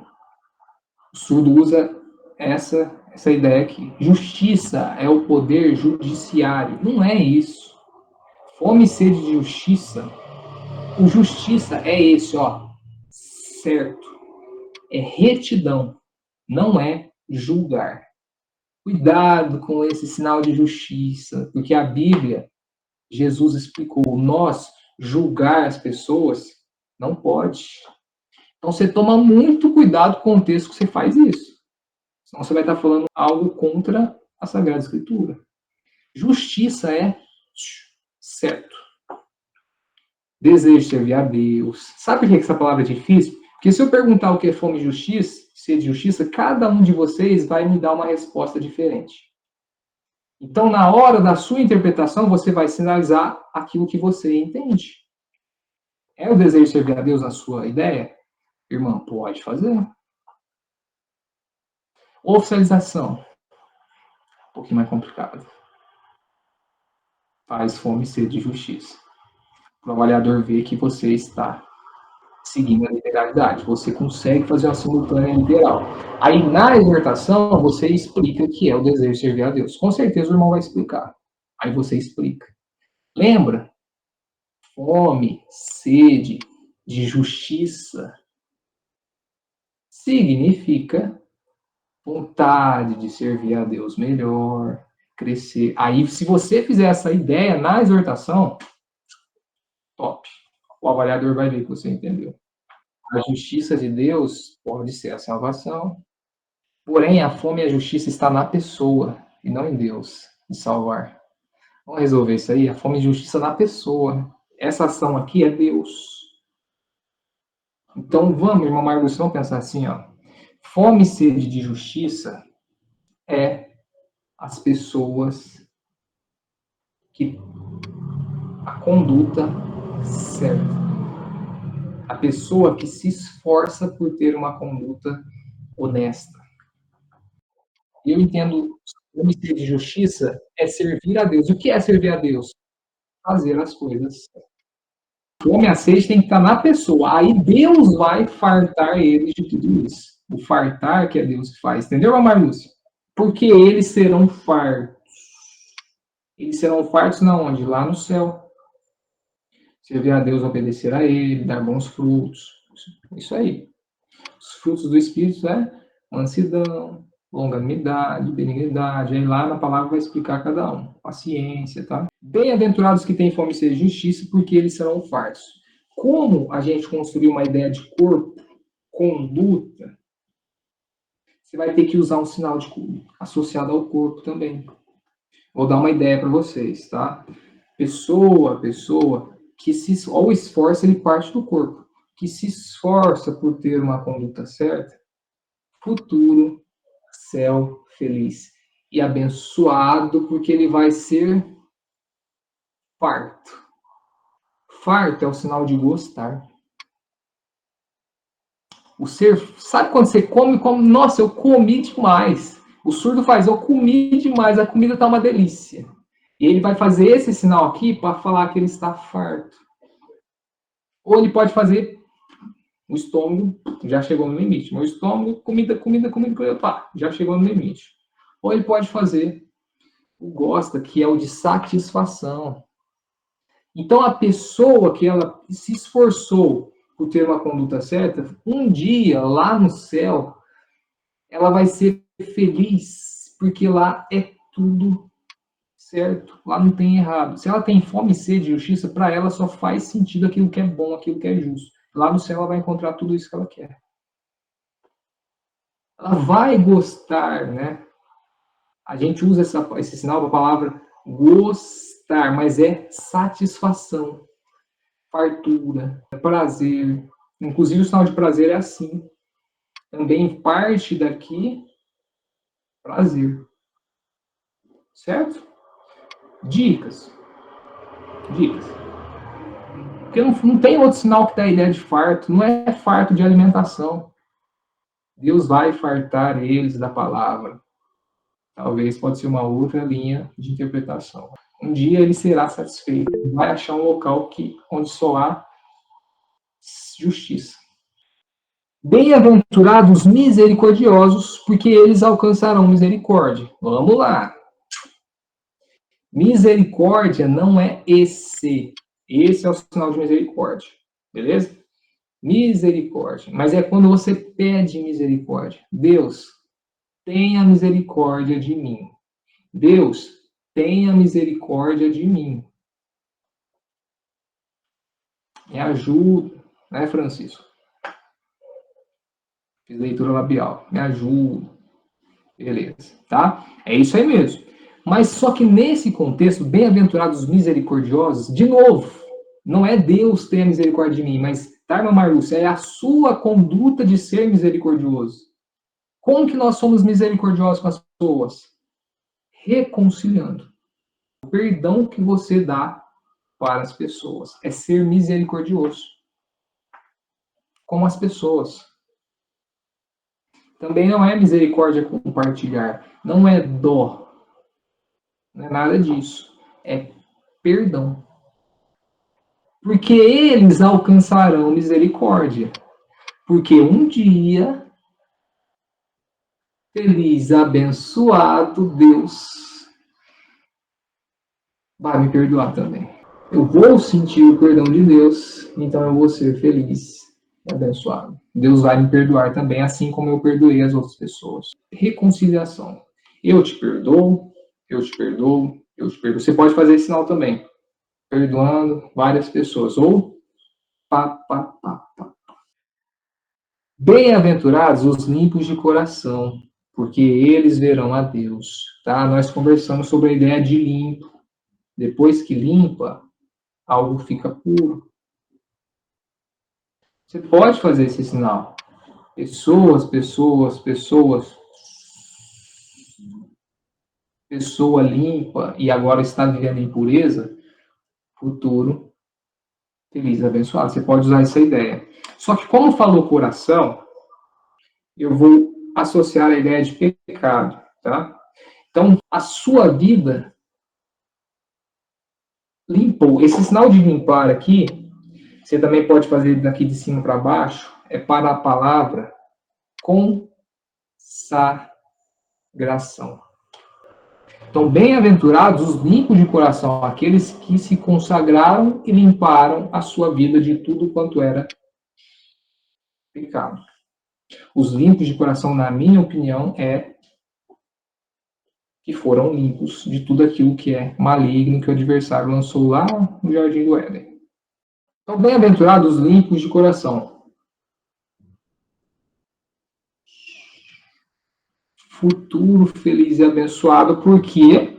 O surdo usa essa ideia aqui. Justiça é o poder judiciário. Não é isso. Fome e sede de justiça. O justiça é esse, ó. Certo. É retidão. não é julgar. Cuidado com esse sinal de justiça, porque a Bíblia, Jesus explicou, nós julgar as pessoas não pode. Então você toma muito cuidado com o texto que você faz isso. Senão você vai estar falando algo contra a Sagrada Escritura. Justiça é certo. Desejo servir a Deus. Sabe por que essa palavra é difícil? Porque se eu perguntar o que é fome e justiça, sede de justiça, cada um de vocês vai me dar uma resposta diferente. Então, na hora da sua interpretação, você vai sinalizar aquilo que você entende. É o desejo de servir a Deus na sua ideia? Irmão, pode fazer. Oficialização. Um pouquinho mais complicado. Faz fome e sede de justiça. Para o avaliador ver que você está seguindo a literalidade. Você consegue fazer uma simultânea literal. Aí, na exortação, você explica que é o desejo de servir a Deus. Com certeza o irmão vai explicar. Aí você explica. Lembra? Fome, sede de justiça significa vontade de servir a Deus melhor, crescer. Aí, se você fizer essa ideia na exortação, top. O avaliador vai ver que você entendeu. A justiça de Deus pode ser a salvação, porém a fome e a justiça está na pessoa e não em Deus de salvar. Vamos resolver isso aí? A fome e a justiça na pessoa. Essa ação aqui é Deus. Então vamos, irmão Marcos, vamos pensar assim, ó. Fome e sede de justiça é as pessoas que a conduta certa. A pessoa que se esforça por ter uma conduta honesta. Eu entendo fome e sede de justiça é servir a Deus. O que é servir a Deus? Fazer as coisas. Fome e a sede tem que estar na pessoa. Aí Deus vai fartar eles de tudo isso. O fartar que é Deus que faz. Entendeu, Marlúcio? Porque eles serão fartos. Eles serão fartos na onde? Lá no céu. Servir a Deus, obedecer a Ele, dar bons frutos. Isso aí. Os frutos do Espírito é mansidão, longanimidade, benignidade. Aí lá na palavra vai explicar cada um. Paciência, tá? Bem-aventurados que têm fome e sede de justiça, porque eles serão fartos. Como a gente construir uma ideia de corpo, conduta, você vai ter que usar um sinal de associado ao corpo também. Vou dar uma ideia para vocês, tá? Pessoa que se ao esforço ele parte do corpo, que se esforça por ter uma conduta certa, futuro, céu feliz e abençoado, porque ele vai ser farto. Farto é o sinal de gostar. O ser, sabe quando você come, nossa, eu comi demais. O surdo faz, eu comi demais, a comida tá uma delícia. E ele vai fazer esse sinal aqui para falar que ele está farto. Ou ele pode fazer o estômago, já chegou no limite. Meu estômago, comida, pá, já chegou no limite. Ou ele pode fazer o gosta, que é o de satisfação. Então, a pessoa que ela se esforçou por ter uma conduta certa, um dia, lá no céu, ela vai ser feliz, porque lá é tudo certo, lá não tem errado. Se ela tem fome e sede de justiça, para ela só faz sentido aquilo que é bom, aquilo que é justo. Lá no céu ela vai encontrar tudo isso que ela quer. Ela vai gostar, né? A gente usa esse sinal da palavra gostar, mas é satisfação, fartura, prazer. Inclusive o sinal de prazer é assim. Também parte daqui, prazer. Certo? Dicas. Porque não tem outro sinal que dá a ideia de farto. Não é farto de alimentação. Deus vai fartar eles da palavra. Talvez pode ser uma outra linha de interpretação. Um dia ele será satisfeito. Vai achar um local onde só há justiça. Bem-aventurados misericordiosos, porque eles alcançarão misericórdia. Vamos lá. Misericórdia não é esse. Esse é o sinal de misericórdia. Beleza? Misericórdia. Mas é quando você pede misericórdia. Deus, tenha misericórdia de mim. Deus, tenha misericórdia de mim. Me ajuda, né, Francisco? Fiz leitura labial. Me ajuda. Beleza, tá? É isso aí mesmo. Mas só que nesse contexto, bem-aventurados misericordiosos, de novo, não é Deus tenha misericórdia de mim, mas, tá, irmã Marlúcia, é a sua conduta de ser misericordioso. Como que nós somos misericordiosos com as pessoas? Reconciliando. O perdão que você dá para as pessoas é ser misericordioso com as pessoas. Também não é misericórdia compartilhar, não é dó, não é nada disso. É perdão. Porque eles alcançarão misericórdia. Porque um dia, feliz, abençoado, Deus vai me perdoar também. Eu vou sentir o perdão de Deus, então eu vou ser feliz e abençoado. Deus vai me perdoar também, assim como eu perdoei as outras pessoas. Reconciliação. Eu te perdoo, eu te perdoo, eu te perdoo. Você pode fazer esse sinal também, perdoando várias pessoas. Ou pá, pá, pá, pá. Bem-aventurados os limpos de coração, porque eles verão a Deus. Tá? Nós conversamos sobre a ideia de limpo. Depois que limpa, algo fica puro. Você pode fazer esse sinal. Pessoas, pessoas, pessoas. Pessoa limpa e agora está vivendo em pureza, futuro feliz, abençoado. Você pode usar essa ideia. Só que como falou coração, eu vou associar a ideia de pecado, tá? Então, a sua vida limpou. Esse sinal de limpar aqui, você também pode fazer daqui de cima para baixo, é para a palavra consagração. Então, bem-aventurados os limpos de coração, aqueles que se consagraram e limparam a sua vida de tudo quanto era pecado. Os limpos de coração, na minha opinião, é que foram limpos de tudo aquilo que é maligno que o adversário lançou lá no Jardim do Éden. Então, bem-aventurados os limpos de coração. Futuro feliz e abençoado, porque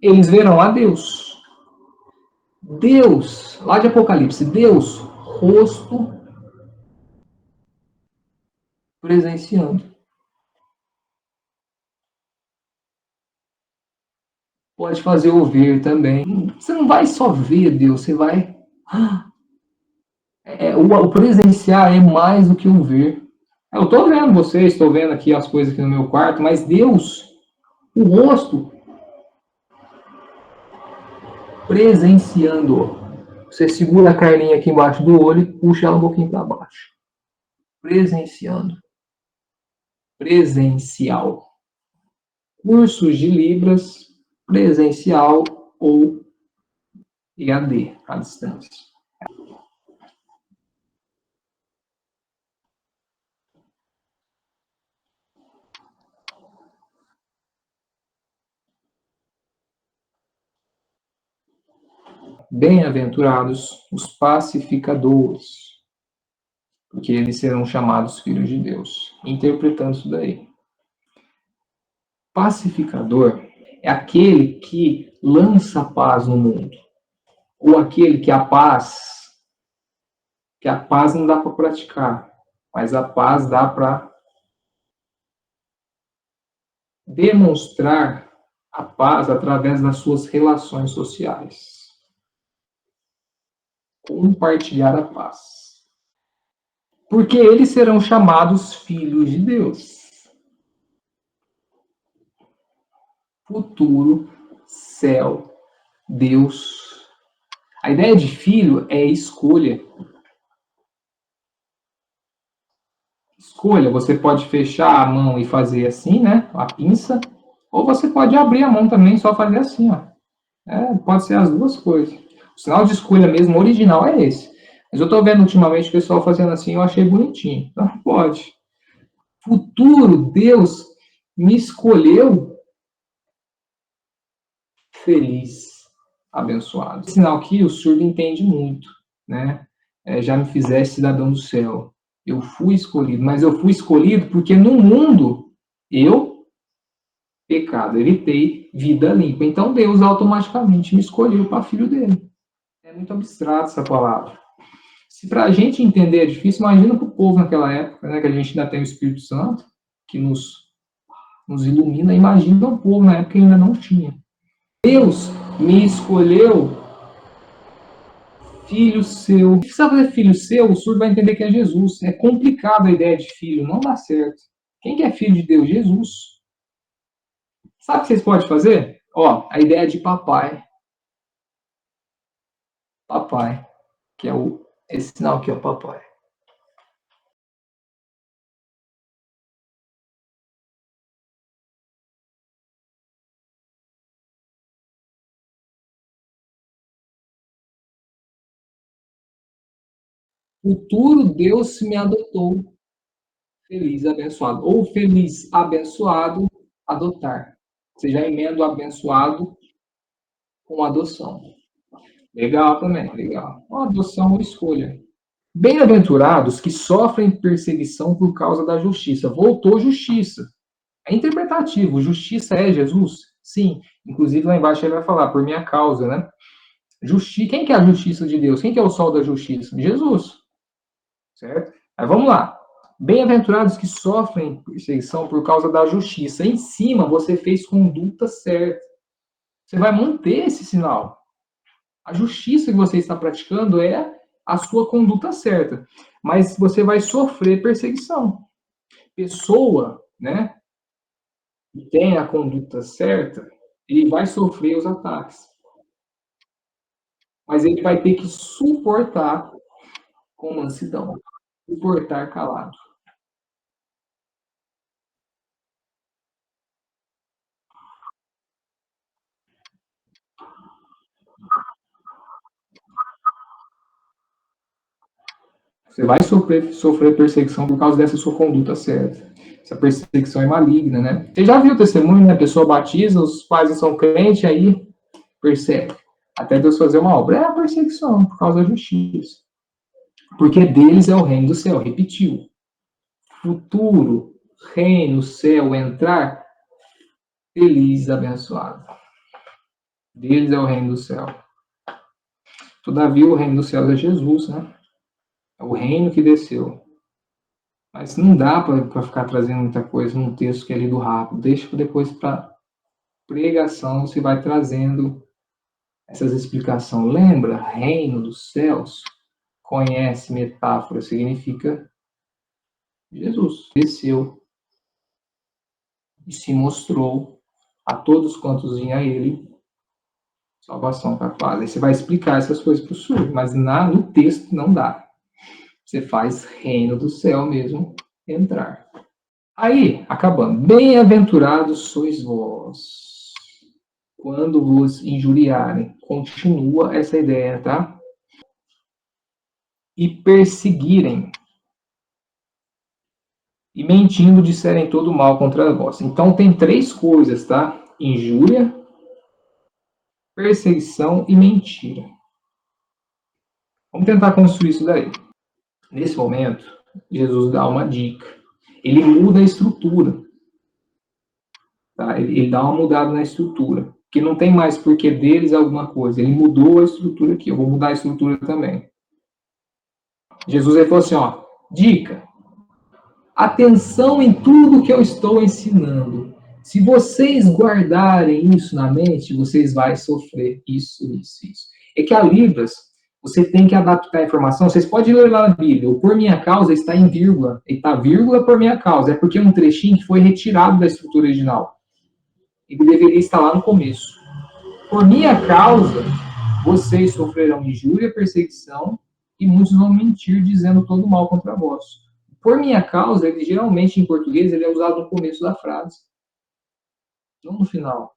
eles verão a Deus. Deus, lá de Apocalipse, Deus, rosto presenciando. Pode fazer ouvir também. Você não vai só ver Deus, você vai. O presenciar é mais do que o ver. Eu estou vendo vocês, estou vendo aqui as coisas aqui no meu quarto, mas Deus, o rosto, presenciando. Você segura a carninha aqui embaixo do olho e puxa ela um pouquinho para baixo. Presenciando. Presencial. Cursos de Libras, presencial ou EAD, à distância. Bem-aventurados os pacificadores, porque eles serão chamados filhos de Deus. Interpretando isso daí. Pacificador é aquele que lança paz no mundo. Ou aquele que a paz não dá para praticar, mas a paz dá para demonstrar a paz através das suas relações sociais. Compartilhar a paz. Porque eles serão chamados filhos de Deus. Futuro, céu, Deus. A ideia de filho é escolha. Escolha, você pode fechar a mão e fazer assim, né? A pinça. Ou você pode abrir a mão também e só fazer assim, ó. Pode ser as duas coisas. O sinal de escolha mesmo original é esse. Mas eu tô vendo ultimamente o pessoal fazendo assim, eu achei bonitinho. Então pode. Futuro, Deus me escolheu feliz, abençoado. Esse sinal aqui o surdo entende muito, né? Já me fizeste cidadão do céu. Eu fui escolhido, mas eu fui escolhido porque no mundo eu, pecado, evitei vida limpa. Então Deus automaticamente me escolheu para filho dele. É muito abstrato essa palavra. Se para a gente entender é difícil, imagina para o povo naquela época, né, que a gente ainda tem o Espírito Santo, que nos ilumina. Imagina o povo na época que ainda não tinha. Deus me escolheu filho seu. O que você vai fazer filho seu? O surdo vai entender que é Jesus. É complicado a ideia de filho, não dá certo. Quem que é filho de Deus? Jesus. Sabe o que vocês podem fazer? Ó, a ideia de papai. Papai, que é esse sinal aqui, ó, papai. Futuro Deus me adotou. Feliz, abençoado. Ou feliz, abençoado, adotar. Você já emenda o abençoado com adoção. Legal também, legal. Uma adoção ou escolha. Bem-aventurados que sofrem perseguição por causa da justiça. Voltou justiça. É interpretativo. Justiça é Jesus? Sim. Inclusive lá embaixo ele vai falar, por minha causa, né? Quem que é a justiça de Deus? Quem que é o sol da justiça? Jesus. Certo? Aí vamos lá. Bem-aventurados que sofrem perseguição por causa da justiça. Em cima, você fez conduta certa. Você vai manter esse sinal. A justiça que você está praticando é a sua conduta certa. Mas você vai sofrer perseguição. Pessoa, né, que tem a conduta certa, ele vai sofrer os ataques. Mas ele vai ter que suportar com mansidão. Suportar calado. Você vai sofrer perseguição por causa dessa sua conduta certa. Essa perseguição é maligna, né? Você já viu o testemunho, né? A pessoa batiza, os pais não são crentes, aí persegue. Até Deus fazer uma obra. É a perseguição por causa da justiça. Porque deles é o reino do céu. Repetiu. Futuro, reino, céu, entrar, feliz, abençoado. Deles é o reino do céu. Todavia, o reino dos céus é Jesus, né? É o reino que desceu. Mas não dá para ficar trazendo muita coisa num texto que é lido rápido. Deixa depois para pregação, você vai trazendo essas explicações. Lembra? Reino dos céus. Conhece metáfora, significa Jesus. Desceu e se mostrou a todos quantos vinham a ele salvação capaz. Aí você vai explicar essas coisas para o surdo, mas no texto não dá. Você faz reino do céu mesmo entrar. Aí, acabando. Bem-aventurados sois vós, quando vos injuriarem. Continua essa ideia, tá? E perseguirem. E mentindo disserem todo mal contra vós. Então tem três coisas, tá? Injúria, perseguição e mentira. Vamos tentar construir isso daí. Nesse momento, Jesus dá uma dica. Ele muda a estrutura. Tá? Ele dá uma mudada na estrutura. Que não tem mais porque deles alguma coisa. Ele mudou a estrutura aqui. Eu vou mudar a estrutura também. Jesus ele falou assim, ó, dica. Atenção em tudo que eu estou ensinando. Se vocês guardarem isso na mente, vocês vão sofrer isso, isso, isso. É que a Libras, você tem que adaptar a informação. Vocês podem ler lá na Bíblia. O por minha causa está em vírgula. Ele está vírgula por minha causa. É porque é um trechinho que foi retirado da estrutura original. Ele deveria estar lá no começo. Por minha causa, vocês sofrerão injúria, perseguição, e muitos vão mentir dizendo todo mal contra vós. Por minha causa, ele geralmente em português ele é usado no começo da frase, não no final,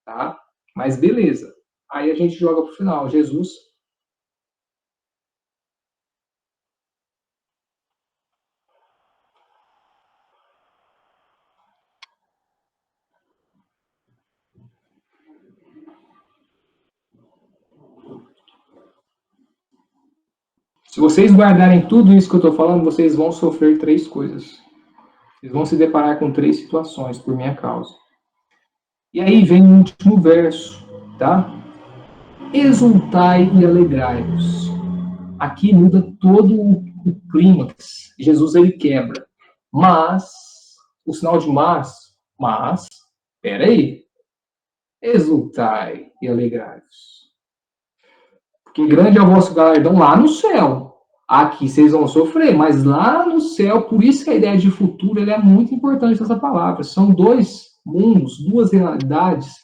tá? Mas beleza. Aí a gente joga pro final. Jesus, Se vocês guardarem tudo isso que eu estou falando, vocês vão sofrer 3 coisas. Vocês vão se deparar com 3 situações por minha causa. E aí vem o último verso, tá? Exultai e alegrai-vos. Aqui muda todo o clímax. Jesus ele quebra. Mas, o sinal de mas, peraí, exultai e alegrai-vos. Porque grande é o vosso galardão lá no céu. Aqui vocês vão sofrer, mas lá no céu, por isso que a ideia de futuro é muito importante essa palavra. São 2 mundos, 2 realidades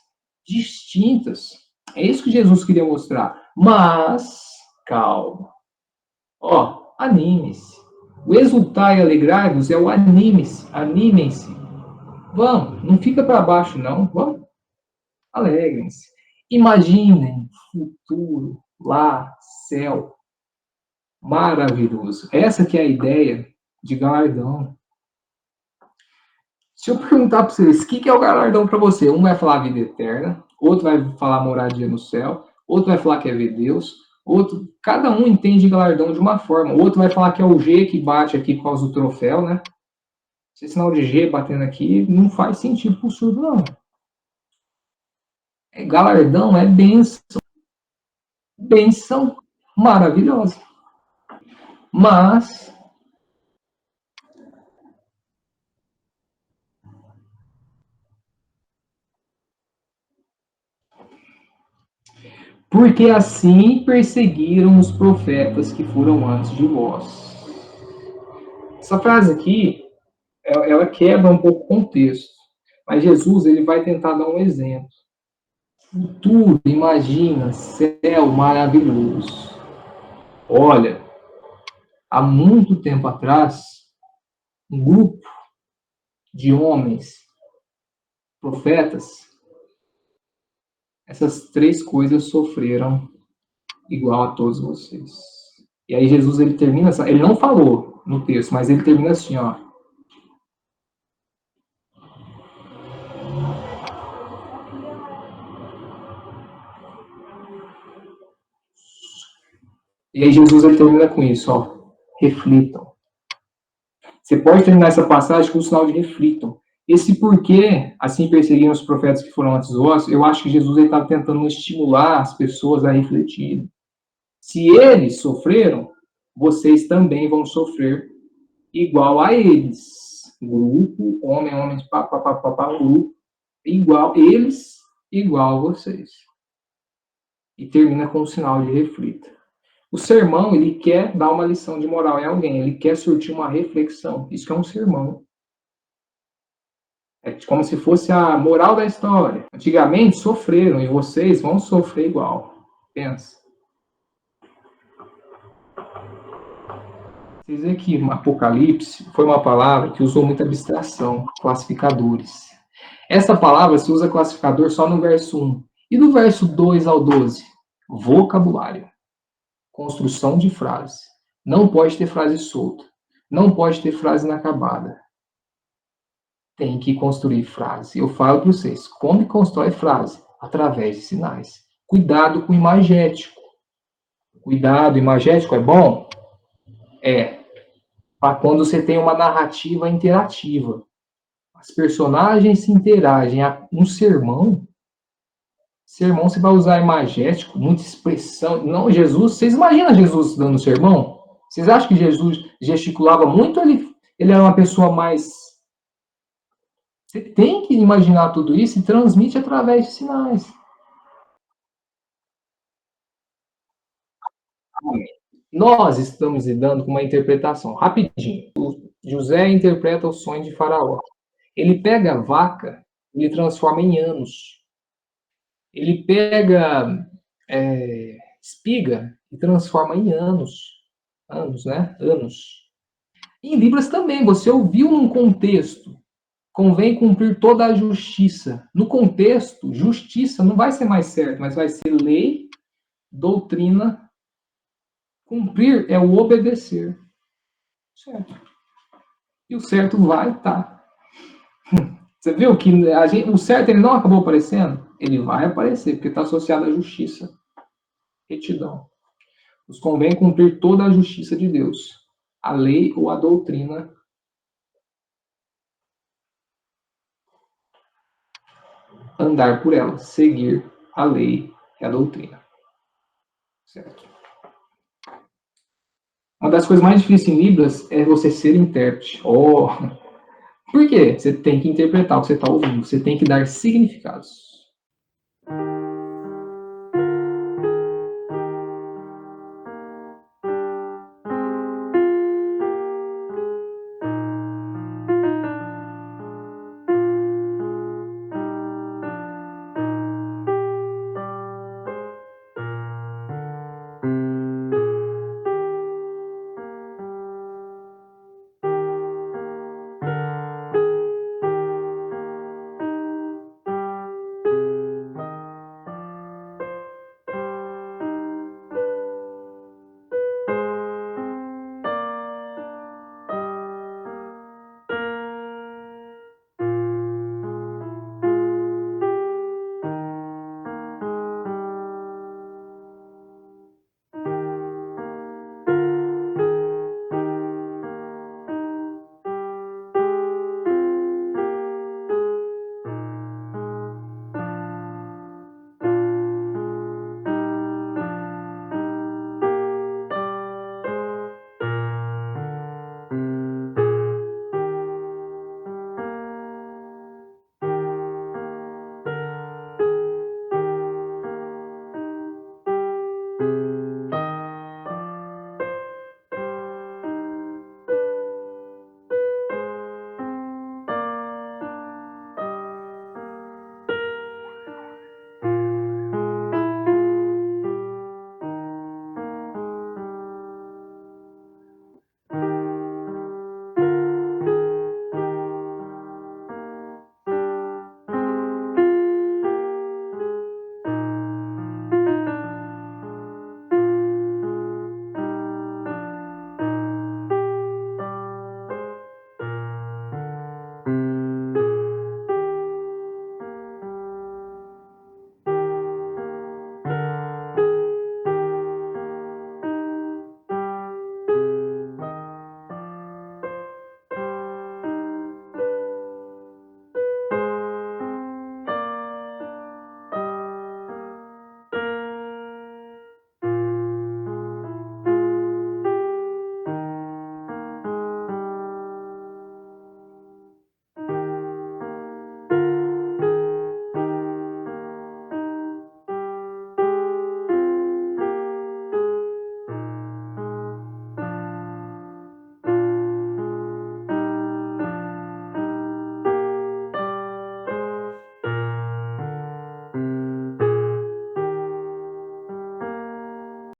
distintas. É isso que Jesus queria mostrar. Mas, calma. Ó, anime-se. O exultar e alegrar-vos é o anime-se. Animem-se. Vamos, não fica para baixo, não. Vamos, alegrem-se. Imaginem futuro lá, céu, maravilhoso. Essa que é a ideia de galardão. Se eu perguntar para vocês, o que é o galardão para você? Um vai falar vida eterna, outro vai falar moradia no céu, outro vai falar que é ver Deus, outro, cada um entende galardão de uma forma. O outro vai falar que é o G que bate aqui por causa do troféu, né? Esse sinal de G batendo aqui não faz sentido para o surdo, não. Galardão é bênção. Bênção maravilhosa. Mas porque assim perseguiram os profetas que foram antes de vós. Essa frase aqui, ela quebra um pouco o contexto. Mas Jesus ele vai tentar dar um exemplo. Futuro, imagina, céu maravilhoso. Olha, há muito tempo atrás, um grupo de homens, profetas, essas 3 coisas sofreram igual a todos vocês. E aí Jesus ele termina, ele não falou no texto, mas ele termina assim, ó. E aí Jesus ele termina com isso, ó. Reflitam. Você pode terminar essa passagem com o sinal de reflitam. Esse porquê, assim, perseguiram os profetas que foram antes de vós, eu acho que Jesus estava tentando estimular as pessoas a refletirem. Se eles sofreram, vocês também vão sofrer igual a eles. Grupo, homem, papapá, grupo, igual eles, igual a vocês. E termina com o sinal de reflita. O sermão, ele quer dar uma lição de moral em alguém, ele quer surtir uma reflexão. Isso que é um sermão. É como se fosse a moral da história. Antigamente sofreram e vocês vão sofrer igual. Pensa. Vocês veem que Apocalipse foi uma palavra que usou muita abstração, classificadores. Essa palavra se usa classificador só no verso 1. E do verso 2 ao 12? Vocabulário. Construção de frase. Não pode ter frase solta. Não pode ter frase inacabada. Tem que construir frase. Eu falo para vocês, como constrói frase? Através de sinais. Cuidado com o imagético. Cuidado, imagético é bom? É. Para quando você tem uma narrativa interativa. As personagens se interagem. Um sermão você vai usar imagético, muita expressão. Não, Jesus, vocês imaginam Jesus dando sermão? Vocês acham que Jesus gesticulava muito ou ele era uma pessoa mais... Você tem que imaginar tudo isso e transmite através de sinais. Nós estamos lidando com uma interpretação. Rapidinho. O José interpreta o sonho de Faraó. Ele pega a vaca, ele transforma em anos. Ele pega espiga e transforma em anos. Anos, né? Anos. Em Libras também, você ouviu num contexto. Convém cumprir toda a justiça. No contexto, justiça não vai ser mais certo, mas vai ser lei, doutrina. Cumprir é o obedecer. Certo. E o certo vai estar. Você viu que o certo ele não acabou aparecendo? Ele vai aparecer, porque está associado à justiça. Retidão. Nos convém cumprir toda a justiça de Deus, a lei ou a doutrina, andar por ela, seguir a lei e a doutrina. Certo? Uma das coisas mais difíceis em Libras é você ser intérprete. Oh, por quê? Você tem que interpretar o que você está ouvindo, você tem que dar significados.